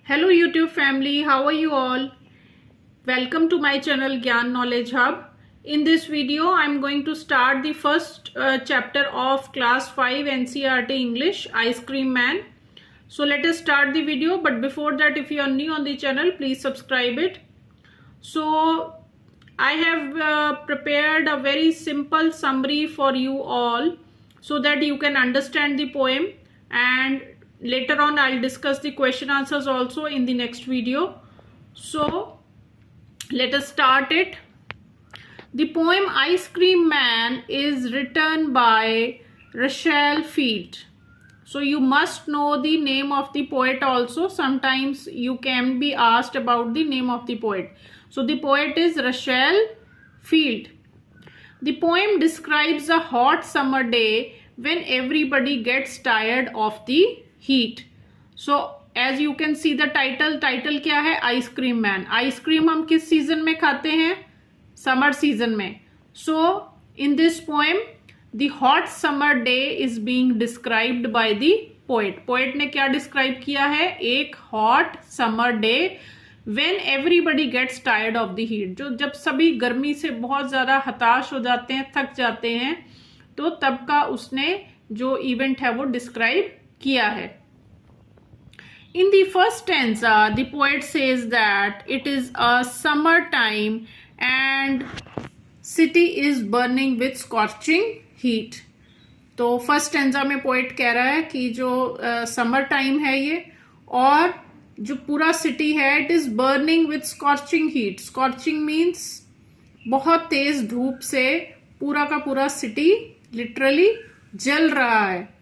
Hello YouTube family, how are you all? Welcome to my channel Gyan Knowledge Hub. In this video, I am going to start the first chapter of class 5 NCERT English, Ice Cream Man. So let us start the video, but before that, if you are new on the channel, please subscribe it. So I have prepared a very simple summary for you all so that you can understand the poem, and later on I'll discuss the question answers also in the next video. So let us start it. The poem Ice Cream Man is written by Rachel Field. So you must know the name of the poet also. Sometimes you can be asked about the name of the poet. So the poet is Rachel Field. The poem describes a hot summer day when everybody gets tired of the heat. So as you can see the title क्या है? Ice Cream Man. Ice cream हम किस season में खाते हैं? Summer season में. So in this poem the hot summer day is being described by the poet. Poet ने क्या describe किया है? एक hot summer day when everybody gets tired of the heat. जो जब सभी गर्मी से बहुत ज़्यादा हताश हो जाते हैं, थक जाते हैं, तो तब का उसने जो इवेंट है वो डिस्क्राइब किया है. In the first stanza, the poet says that it is a summer time and city is burning with scorching heat. तो फर्स्ट स्टैंजा में पोएट कह रहा है कि जो समर टाइम है ये, और जो पूरा सिटी है it is burning with scorching heat. Scorching means बहुत तेज धूप से पूरा का पूरा सिटी लिटरली जल रहा है.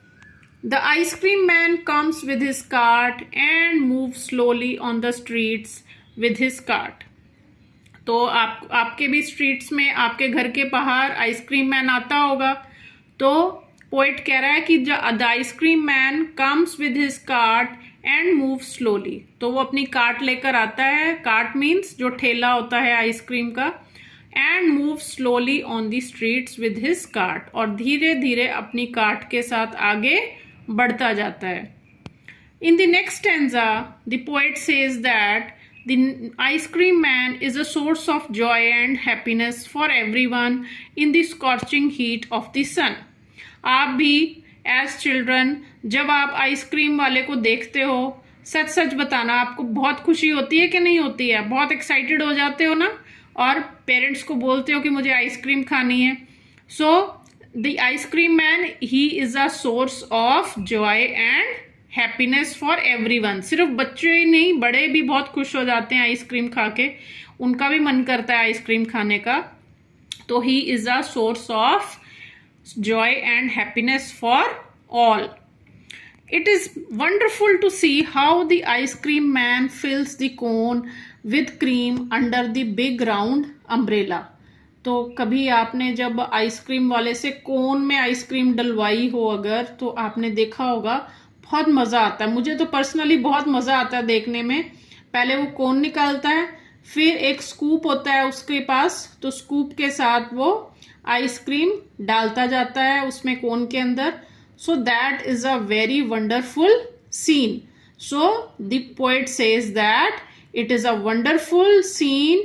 The ice cream man comes with his cart and move slowly on the streets with his cart. तो आपके भी स्ट्रीट्स में, आपके घर के बाहर आइसक्रीम मैन आता होगा. तो पोएट कह रहा है कि the ice cream man comes with his cart and move slowly. तो वो अपनी कार्ट लेकर आता है. कार्ट मीन्स जो ठेला होता है आइसक्रीम का. And move slowly on the streets with his cart. और धीरे धीरे अपनी कार्ट के साथ आगे बढ़ता जाता है. In the next stanza the poet says that the ice cream man is a source of joy and happiness for everyone in the scorching heat of the sun. आप भी as children जब आप आइसक्रीम वाले को देखते हो, सच सच बताना, आपको बहुत खुशी होती है कि नहीं होती है? बहुत एक्साइटेड हो जाते हो ना, और पेरेंट्स को बोलते हो कि मुझे आइसक्रीम खानी है. So the ice cream man he is a source of Joy and happiness for everyone. सिर्फ बच्चे ही नहीं, बड़े भी बहुत खुश हो जाते हैं आइसक्रीम खा के. उनका भी मन करता है आइसक्रीम खाने का. तो he is a source of Joy and happiness for all. It is wonderful to see how the ice cream man fills the cone with cream under the big round umbrella. तो कभी आपने जब ice cream वाले से कोन में ice cream डलवाई हो अगर, तो आपने देखा होगा बहुत मज़ा आता है. मुझे तो पर्सनली बहुत मज़ा आता है देखने में. पहले वो कोन निकालता है, फिर एक स्कूप होता है उसके पास, तो स्कूप के साथ वो आइसक्रीम डालता जाता है उसमें कोन के अंदर. So that is a very wonderful scene. So the poet says that it is a wonderful scene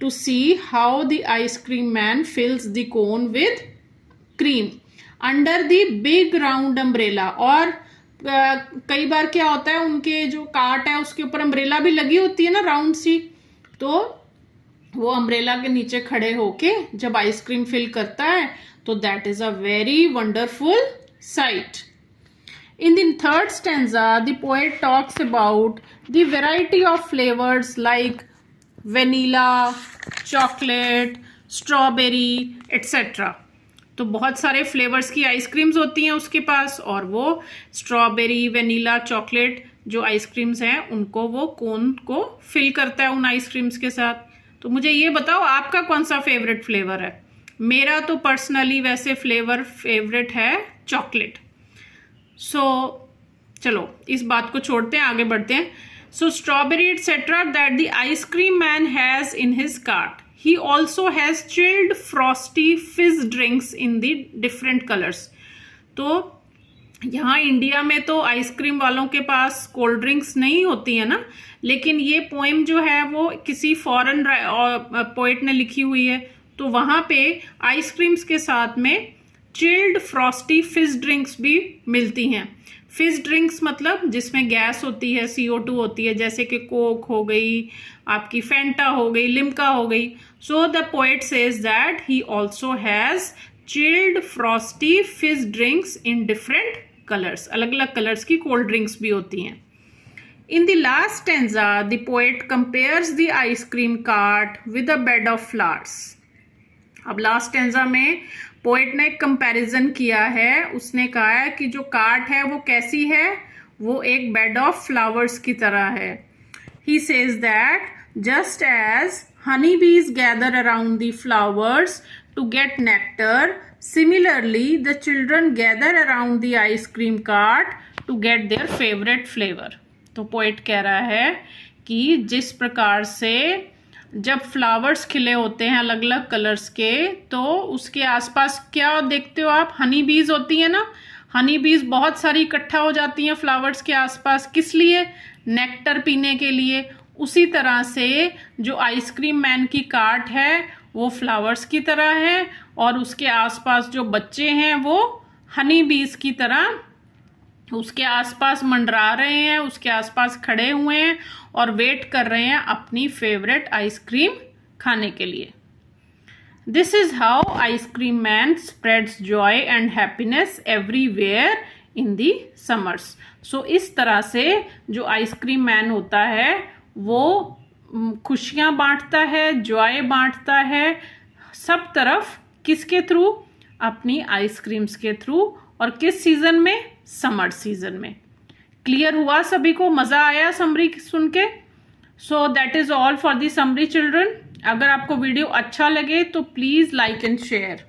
to see how the ice cream man fills the cone with cream under the big round umbrella. और कई बार क्या होता है, उनके जो cart है उसके ऊपर अम्ब्रेला भी लगी होती है ना, राउंड सी. तो वो अम्ब्रेला के नीचे खड़े होके जब आइसक्रीम फिल करता है, तो that is a very wonderful sight. In the third stanza, the poet talks about the variety of flavors like vanilla, chocolate, strawberry, etc. तो बहुत सारे फ्लेवर्स की आइसक्रीम्स होती हैं उसके पास, और वो स्ट्रॉबेरी, वेनिला, चॉकलेट जो आइसक्रीम्स हैं उनको वो कोन को फिल करता है उन आइसक्रीम्स के साथ. तो मुझे ये बताओ आपका कौन सा फेवरेट फ्लेवर है? मेरा तो पर्सनली वैसे फ्लेवर फेवरेट है चॉकलेट. सो चलो इस बात को छोड़ते हैं, आगे बढ़ते हैं. So strawberry etcetera that the ice cream man has in his cart. He also has chilled frosty fizz drinks in the different colours. तो यहाँ इंडिया में तो आइसक्रीम वालों के पास कोल्ड ड्रिंक्स नहीं होती है ना, लेकिन ये पोएम जो है वो किसी फॉरेन पोएट ने लिखी हुई है, तो वहाँ पे आइसक्रीम्स के साथ में चिल्ड फ्रॉस्टी फिज ड्रिंक्स भी मिलती हैं। फिज ड्रिंक्स मतलब जिसमें गैस होती है, CO2 होती है, जैसे कि कोक हो गई, आपकी फेंटा हो गई, लिम्का हो गई। So the poet says that he also has chilled frosty fizz drinks in different colours, अलग अलग कलर्स की कोल्ड ड्रिंक्स भी होती हैं। In the last stanza, the poet compares the ice cream cart with a bed of flowers. अब last stanza में poet ने comparison किया है, उसने कहा है कि जो कार्ट है वो कैसी है, वो एक बेड ऑफ फ्लावर्स की तरह है। He says that just as honeybees gather around the flowers to get nectar, similarly the children gather around the ice cream cart to get their favorite flavor. तो पोएट कह रहा है कि जिस प्रकार से जब फ्लावर्स खिले होते हैं अलग अलग कलर्स के, तो उसके आसपास क्या देखते हो आप, हनी बीज होती है ना, हनी बीज बहुत सारी इकट्ठा हो जाती हैं फ्लावर्स के आसपास, किस लिए, नेक्टर पीने के लिए। उसी तरह से जो आइसक्रीम मैन की कार्ट है वो फ्लावर्स की तरह है, और उसके आसपास जो बच्चे हैं वो हनी बीज की तरह उसके आसपास मंडरा रहे हैं, उसके आसपास खड़े हुए हैं और वेट कर रहे हैं अपनी फेवरेट आइसक्रीम खाने के लिए। This is how ice cream man spreads joy and happiness everywhere in the summers. So इस तरह से जो आइसक्रीम मैन होता है वो खुशियां बांटता है, जॉय बांटता है सब तरफ, किसके थ्रू, अपनी आइसक्रीम्स के थ्रू, और किस सीजन में, समर सीजन में। क्लियर हुआ सभी को, मजा आया समरी सुन के? So that is all for the summary children. अगर आपको वीडियो अच्छा लगे तो प्लीज लाइक एंड शेयर।